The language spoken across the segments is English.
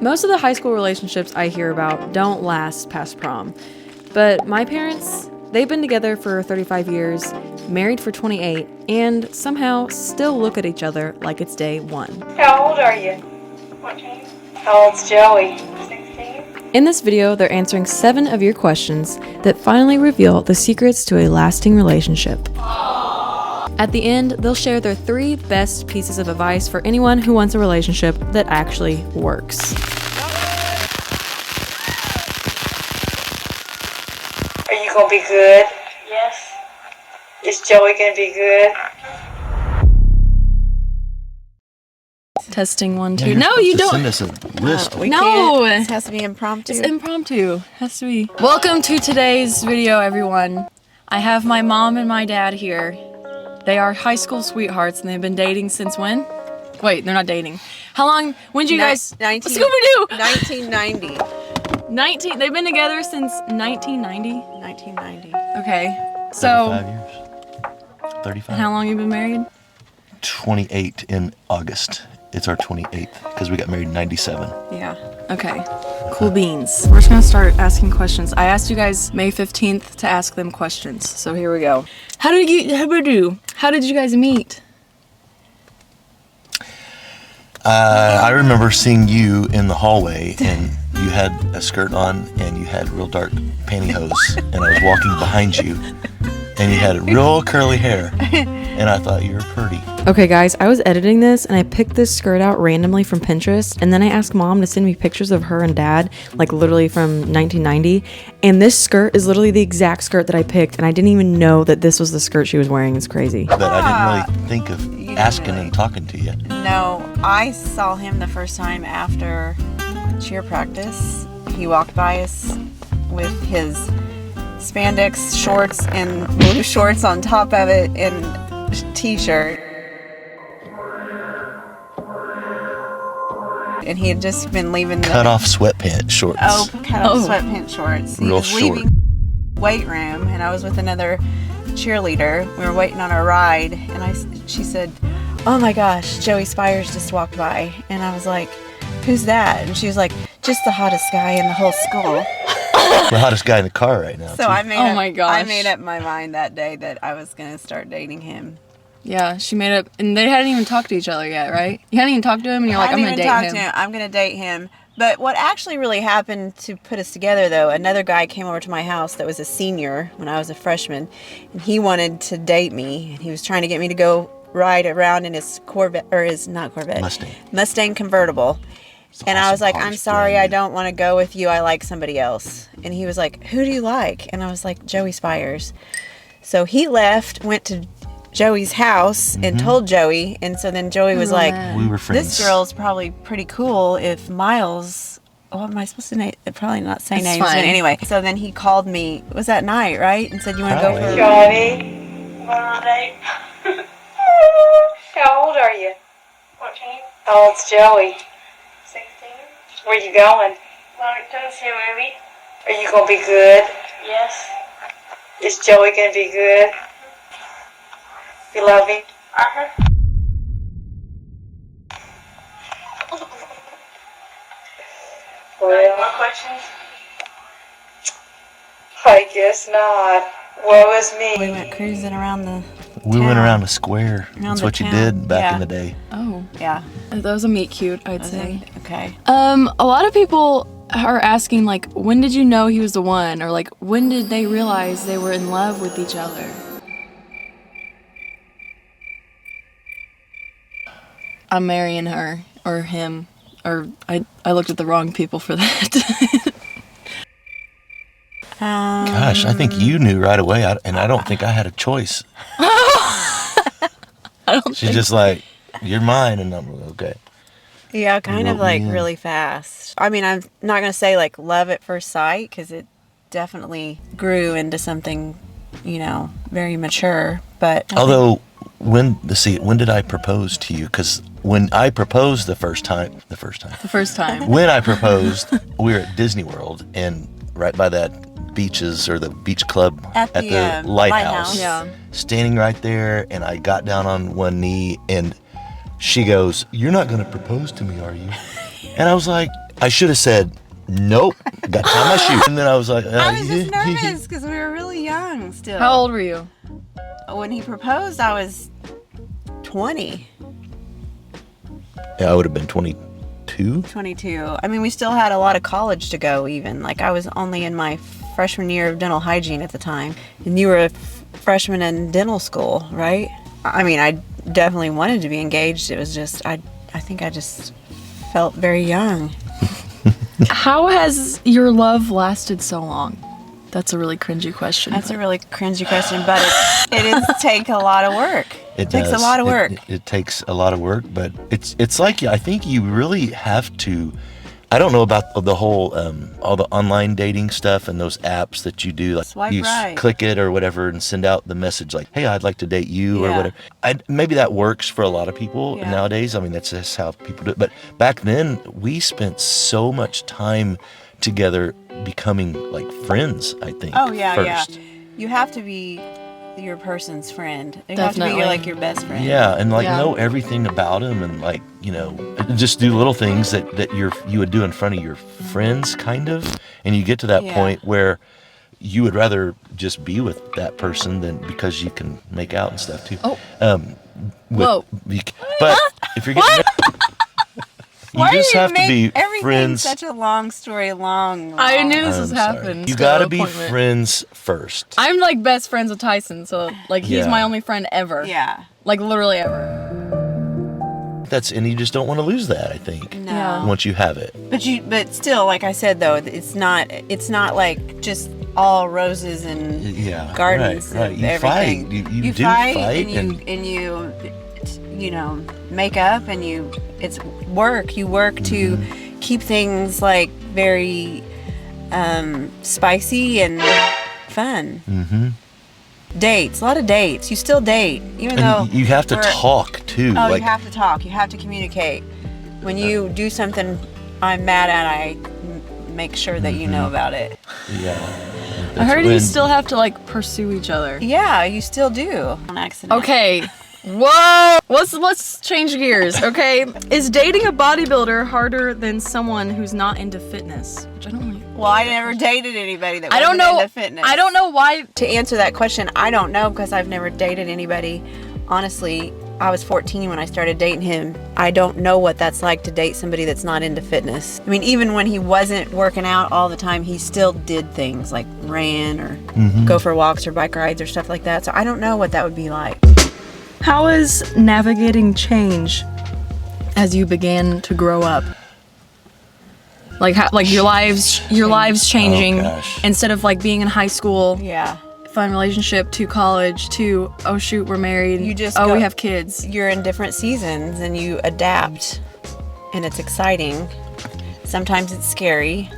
Most of the high school relationships I hear about don't last past prom. But my parents, they've been together for 35 years, married for 28, and somehow still look at each other like it's day one. How old are you? 14. How old's Joey? 16. In this video, they're answering 7 of your questions that finally reveal the secrets to a lasting relationship. At the end, they'll share their 3 best pieces of advice for anyone who wants a relationship that actually works. Are you gonna be good? Yes. Is Joey gonna be good? Testing 1, 2. No, you don't. Send us a list. No, It has to be impromptu. it's impromptu. Has to be. Welcome to today's video, everyone. I have my mom and my dad here. They are high school sweethearts, and they've been dating since when? Wait, they're not dating. How long? When did you guys? Scooby-Doo! 1990. 19. They've been together since 1990. 1990. Okay. So, 35 years. 35. how long you been married? 28 in August. It's our 28th because we got married in 97. Yeah. Okay. Cool beans. We're just gonna start asking questions. I asked you guys May 15th to ask them questions, so here we go. How did you guys meet? I remember seeing you in the hallway and you had a skirt on and you had real dark pantyhose and I was walking behind you and you had real curly hair and I thought you were pretty. Okay guys, I was editing this and I picked this skirt out randomly from Pinterest, and then I asked mom to send me pictures of her and dad, like literally from 1990, and this skirt is literally the exact skirt that I picked, and I didn't even know that this was the skirt she was wearing. It's crazy. But I didn't really think of asking and talking to you. No, I saw him the first time after cheer practice. He walked by us with his spandex shorts and blue shorts on top of it and t-shirt. And he had just been leaving the Cut off sweatpants shorts. cut off sweatpants shorts. He Real was short. leaving the weight room, and I was with another cheerleader. We were waiting on our ride, and she said, "Oh my gosh, Joey Spires just walked by." And I was like, "Who's that?" And she was like, "Just the hottest guy in the whole school." The hottest guy in the car right now. So too. I made Oh up, my gosh. I made up my mind that day that I was gonna start dating him. Yeah, she made up, and they hadn't even talked to each other yet, right? You hadn't even talked to him, and you're like, I'm gonna date him. I'm gonna date him. But what actually really happened to put us together, though, another guy came over to my house that was a senior when I was a freshman, and he wanted to date me, and he was trying to get me to go ride around in his Mustang convertible. And I was like, "I'm sorry, I don't want to go with you. I like somebody else." And he was like, "Who do you like?" And I was like, "Joey Spires." So he left, went to Joey's house and told Joey, and so then Joey was like, We were friends. "This girl's probably pretty cool if Miles," what am I supposed to name? Probably not say It's names, but fine. anyway. So then he called me, it was that night, right? And said, "You want to go for Johnny, want a date?" How old are you? 14. How old's Joey? 16. Where you going? Going to see a movie. Are you gonna be good? Yes. Is Joey gonna be good? You love him? Uh-huh. Well, more questions? I guess not. Woe is me. We went cruising around the We went around the square. Around That's the what you town. did back Yeah. in the day. Oh, Yeah. that was a meet cute, I'd say. Okay. A lot of people are asking, like, when did you know he was the one? Or, like, when did they realize they were in love with each other? I'm marrying her, or him, or I looked at the wrong people for that. Gosh, I think you knew right away, and I don't think I had a choice. I don't She's just like, "You're mine," and I'm like, "Okay." Yeah, kind of Well, like yeah. really fast. I mean, I'm not going to say like love at first sight, because it definitely grew into something, very mature. But Although, when did I propose to you? Because when I proposed the first time, the first time. when I proposed, we were at Disney World, and right by that beaches or the beach club At the, lighthouse. Yeah. standing right there, and I got down on one knee, and she goes, "You're not going to propose to me, are you?" And I was like, I should have said, nope, got to tie my shoe. And then I was like, I was just nervous because we were really young still. How old were you? When he proposed, I was 20. Yeah, I would have been 22. 22. I mean, we still had a lot of college to go even. Like, I was only in my freshman year of dental hygiene at the time. And you were a freshman in dental school, right? I mean, I definitely wanted to be engaged. It was just, I think I just felt very young. How has your love lasted so long? That's a really cringy question. That's a really cringy question, but it is take a lot of work. It takes does. a lot of work. It takes a lot of work, but it's like, I think you really have to. I don't know about the whole all the online dating stuff and those apps that you do, like Swipe you right. click it or whatever and send out the message like, "Hey, I'd like to date you," or Yeah. whatever. Maybe that works for a lot of people Yeah. nowadays. I mean, that's just how people do it. But back then, we spent so much time together, becoming like friends. I think. Oh, yeah, first. yeah. You have to be your person's friend. You have to be Definitely. like your best friend. Yeah, and like Yeah. know everything about him, and like, just do little things that you would do in front of your friends, kind of, and you get to that Yeah. point where you would rather just be with that person than because you can make out and stuff too. Oh. Whoa! But if you're getting, you Why just do you have to make be everything friends. such a long story long? I knew this I'm was sorry. happening. You so gotta be appointment. friends first. I'm like best friends with Tyson, so like he's Yeah. my only friend ever. Yeah. Like literally ever. And you just don't want to lose that. I think No. Yeah. once you have it. But still, like I said though, it's not like just all roses and Yeah, gardens right. and You everything. fight. You do fight, fight, and you know, make up, and it's work. You work to keep things like very spicy and fun. Mm-hmm. Dates, a lot of dates. You still date, even And though you have to we're- talk too. Oh, like, you have to talk. You have to communicate. When you do something I'm mad at, I make sure that you know about it. yeah. I heard when- you still have to like pursue each other. Yeah, you still do. On accident. Okay. Whoa! Let's change gears, okay? Is dating a bodybuilder harder than someone who's not into fitness? Which I don't really. Well, I never dated anybody that I don't wasn't know. into fitness. I don't know why. To answer that question, I don't know because I've never dated anybody. Honestly, I was 14 when I started dating him. I don't know what that's like to date somebody that's not into fitness. I mean, even when he wasn't working out all the time, he still did things like ran or go for walks or bike rides or stuff like that. So I don't know what that would be like. How is navigating change as you began to grow up? Like how, like your lives changing Oh, gosh. instead of like being in high school, Yeah. fun relationship, to college, to oh shoot, we're married. You just oh go- we have kids. You're in different seasons and you adapt, and it's exciting. Sometimes it's scary.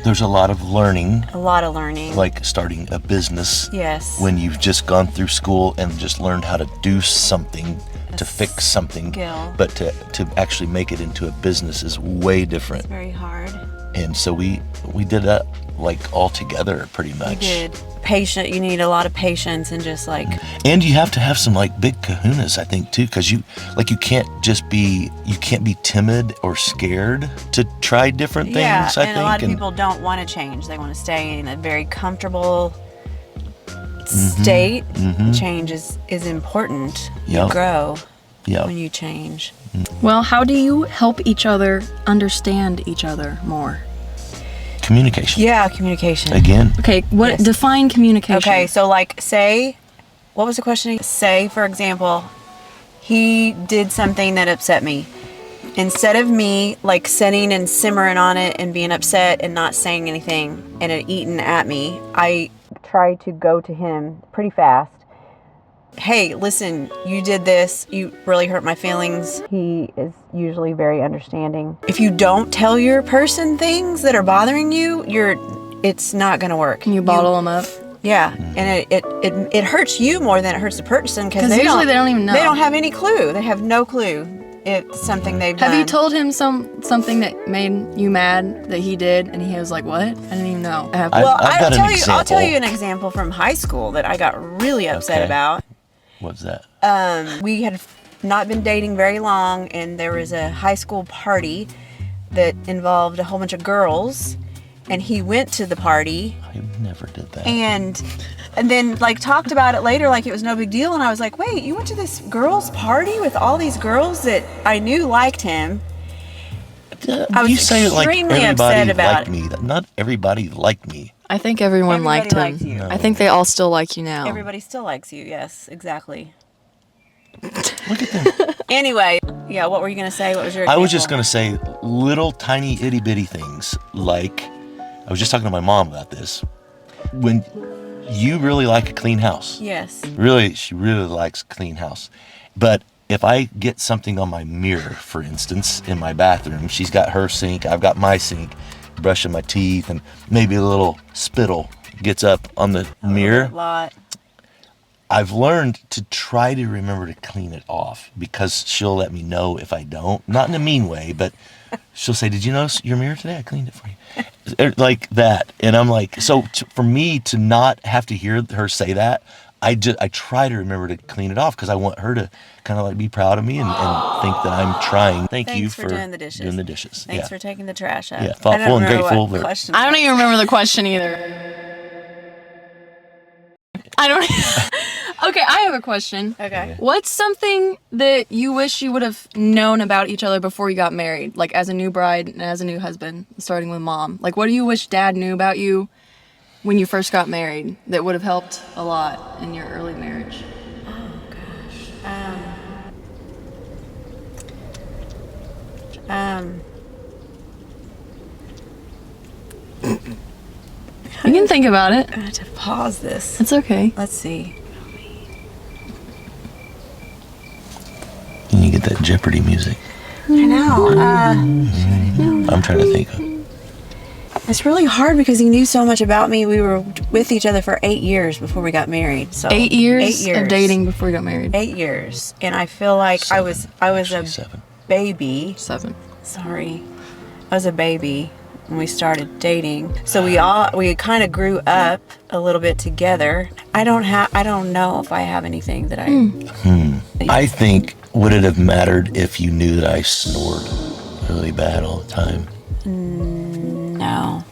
There's a lot of learning, A lot of learning. like starting a business. Yes. When you've just gone through school and just learned how to do something, to fix something, skill. but to actually make it into a business is way different. Very hard. And so we did that like all together pretty You much. did. Patient. You need a lot of patience and just like And you have to have some like big kahunas, I think, too, because you can't be timid or scared to try different things. yeah. I And think. a lot of people don't want to change. They want to stay in a very comfortable state. Change is important. You Yep. grow Yeah. when you change. Well, how do you help each other understand each other more? Communication. Yeah, communication. Again. Okay, what Yes. define communication? Okay, so like say, what was the question? again? Say, for example, he did something that upset me. Instead of me like sitting and simmering on it and being upset and not saying anything and it eating at me, I try to go to him pretty fast. Hey, listen, you did this. You really hurt my feelings. He is usually very understanding. If you don't tell your person things that are bothering you, it's not going to work. Can you bottle them up? Yeah, and it hurts you more than it hurts the person because 'Cause usually they don't even know. They don't have any clue. They have no clue. It's something they've done. Have you told him something that made you mad that he did, and he was like, "What? I didn't even know." I've Well, got an I'll example. tell you an example from high school that I got really upset Okay. about. What's that? We had not been dating very long, and there was a high school party that involved a whole bunch of girls, and he went to the party. I never did that. And then like talked about it later like it was no big deal, and I was like, wait, you went to this girls' party with all these girls that I knew liked him? I was you say it like extremely everybody upset about liked me. Not everybody liked me. I think everyone liked him. liked you. No. I think they all still like you now. Everybody still likes you. Yes, exactly. Look at them. Anyway, yeah, what were you going to say? What was your I was just example? going to say little tiny itty bitty things like, I was just talking to my mom about this. When you really like a clean house. Yes. Really, she really likes a clean house. But if I get something on my mirror, for instance, in my bathroom, she's got her sink, I've got my sink, brushing my teeth, and maybe a little spittle gets up on the mirror. A lot. I've learned to try to remember to clean it off because she'll let me know if I don't. Not in a mean way, but she'll say, "Did you notice your mirror today? I cleaned it for you." Like that. And I'm like, so for me to not have to hear her say that, I try to remember to clean it off because I want her to kind of like be proud of me and think that I'm trying. Thanks you for doing the dishes. Thanks for taking the trash out. Yeah, thoughtful and grateful. I don't even remember the question either. I don't. Okay, I have a question. Okay. What's something that you wish you would have known about each other before you got married? Like as a new bride and as a new husband, starting with mom. Like what do you wish dad knew about you when you first got married that would have helped a lot in your early marriage? Oh, gosh. You can think about it. I have to pause this. It's okay. Let's see. Can you get that Jeopardy music? I know. I'm trying to think of. It's really hard because he knew so much about me. We were with each other for 8 years before we got married. So 8 years, 8 years of dating before you got married. 8 years, and I feel like I was a 7. baby. 7. Sorry, I was a baby when we started dating. So we kind of grew up a little bit together. I don't know if I have anything that I think, would it have mattered if you knew that I snored really bad all the time? No.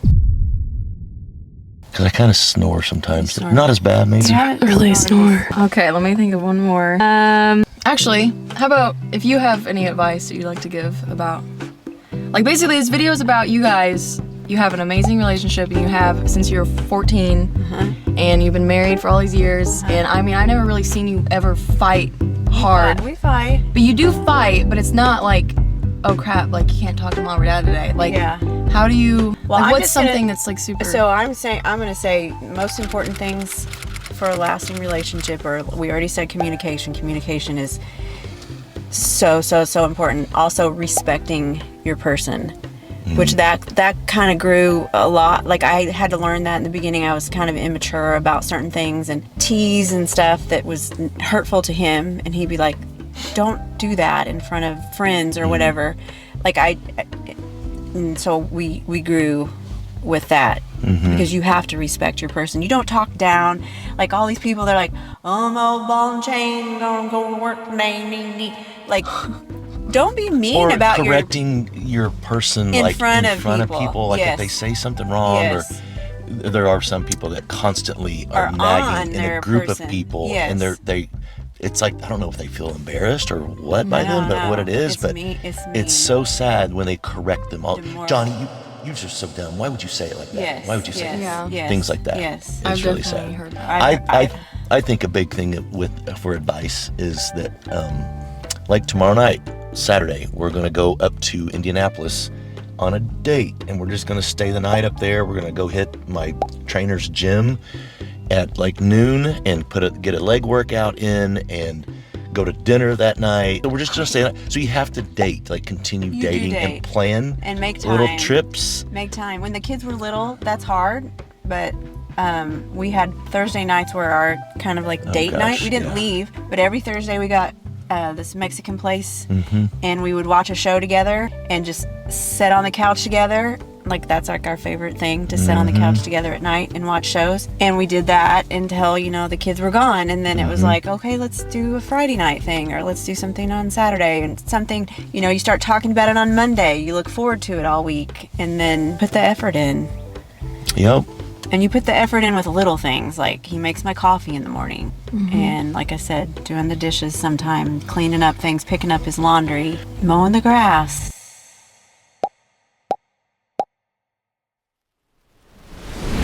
Because I kind of snore sometimes. Snore. Not as bad, maybe. Really snore. Okay, let me think of one more. Actually, how about if you have any advice that you'd like to give about, like basically this video is about you guys. You have an amazing relationship and you have since you're 14 and you've been married for all these years. And I mean, I've never really seen you ever fight hard. We fight. But you do fight, but it's not like, oh crap, like you can't talk to mom or dad today. Like, Yeah. how do you, Well, like I'm what's just gonna- something that's like super. So I'm going to say most important things for a lasting relationship, or we already said communication. Communication is so important. Also respecting your person, which that kind of grew a lot. Like I had to learn that in the beginning. I was kind of immature about certain things and tease and stuff that was hurtful to him, and he'd be like, don't do that in front of friends or whatever. Like and so we grew with that because you have to respect your person. You don't talk down. Like all these people, they're like, oh, I'm all ball and chain, gonna go to work. Like, don't be mean Or about correcting your person In like front in of front people. of people. Like Yes. if they say something wrong, Yes. or there are some people that constantly are on nagging in their a group person. of people, Yes. and they. It's like, I don't know if they feel embarrassed or what by No, them, but no. what it is. It's But mean. it's so sad when they correct them all. Demoralizing. Johnny, you're just so dumb. Why would you say it like that? Yes. Why would you say yes, that? Yeah. Yes, Things like that. Yes. It's I've really definitely sad. heard that. I think a big thing for advice is that like tomorrow night, Saturday, we're going to go up to Indianapolis on a date, and we're just going to stay the night up there. We're going to go hit my trainer's gym at like noon and get a leg workout in and go to dinner that night. So we're just going to stay. So you have to date, like continue You do dating date. and plan And make time. little trips. Make time. When the kids were little, that's hard, but we had Thursday nights were our kind of like date night. We didn't yeah. leave, but every Thursday we got this Mexican place, and we would watch a show together and just sit on the couch together Like, that's like our favorite thing, to sit on the couch together at night and watch shows. And we did that until, you know, the kids were gone. And then it was like, okay, let's do a Friday night thing, or let's do something on Saturday, and something, you know, you start talking about it on Monday. You look forward to it all week, and then put the effort in. Yep. And you put the effort in with little things, like he makes my coffee in the morning. And like I said, doing the dishes sometime, cleaning up things, picking up his laundry, mowing the grass.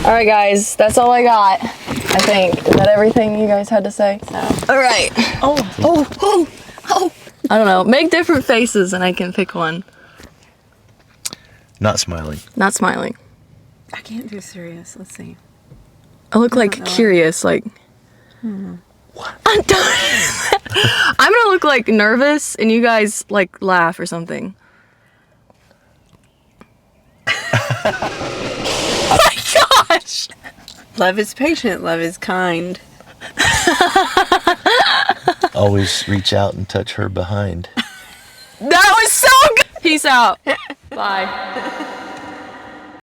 All right, guys, that's all I got. I think. Is that everything you guys had to say? All right. Oh. I don't know. Make different faces and I can pick one. Not smiling. Not smiling. I can't do serious. Let's see. I look like curious, like. What? I'm done. I'm gonna look like nervous and you guys like laugh or something. Oh my gosh! Love is patient. Love is kind. Always reach out and touch her behind. That was so good! Peace out. Bye.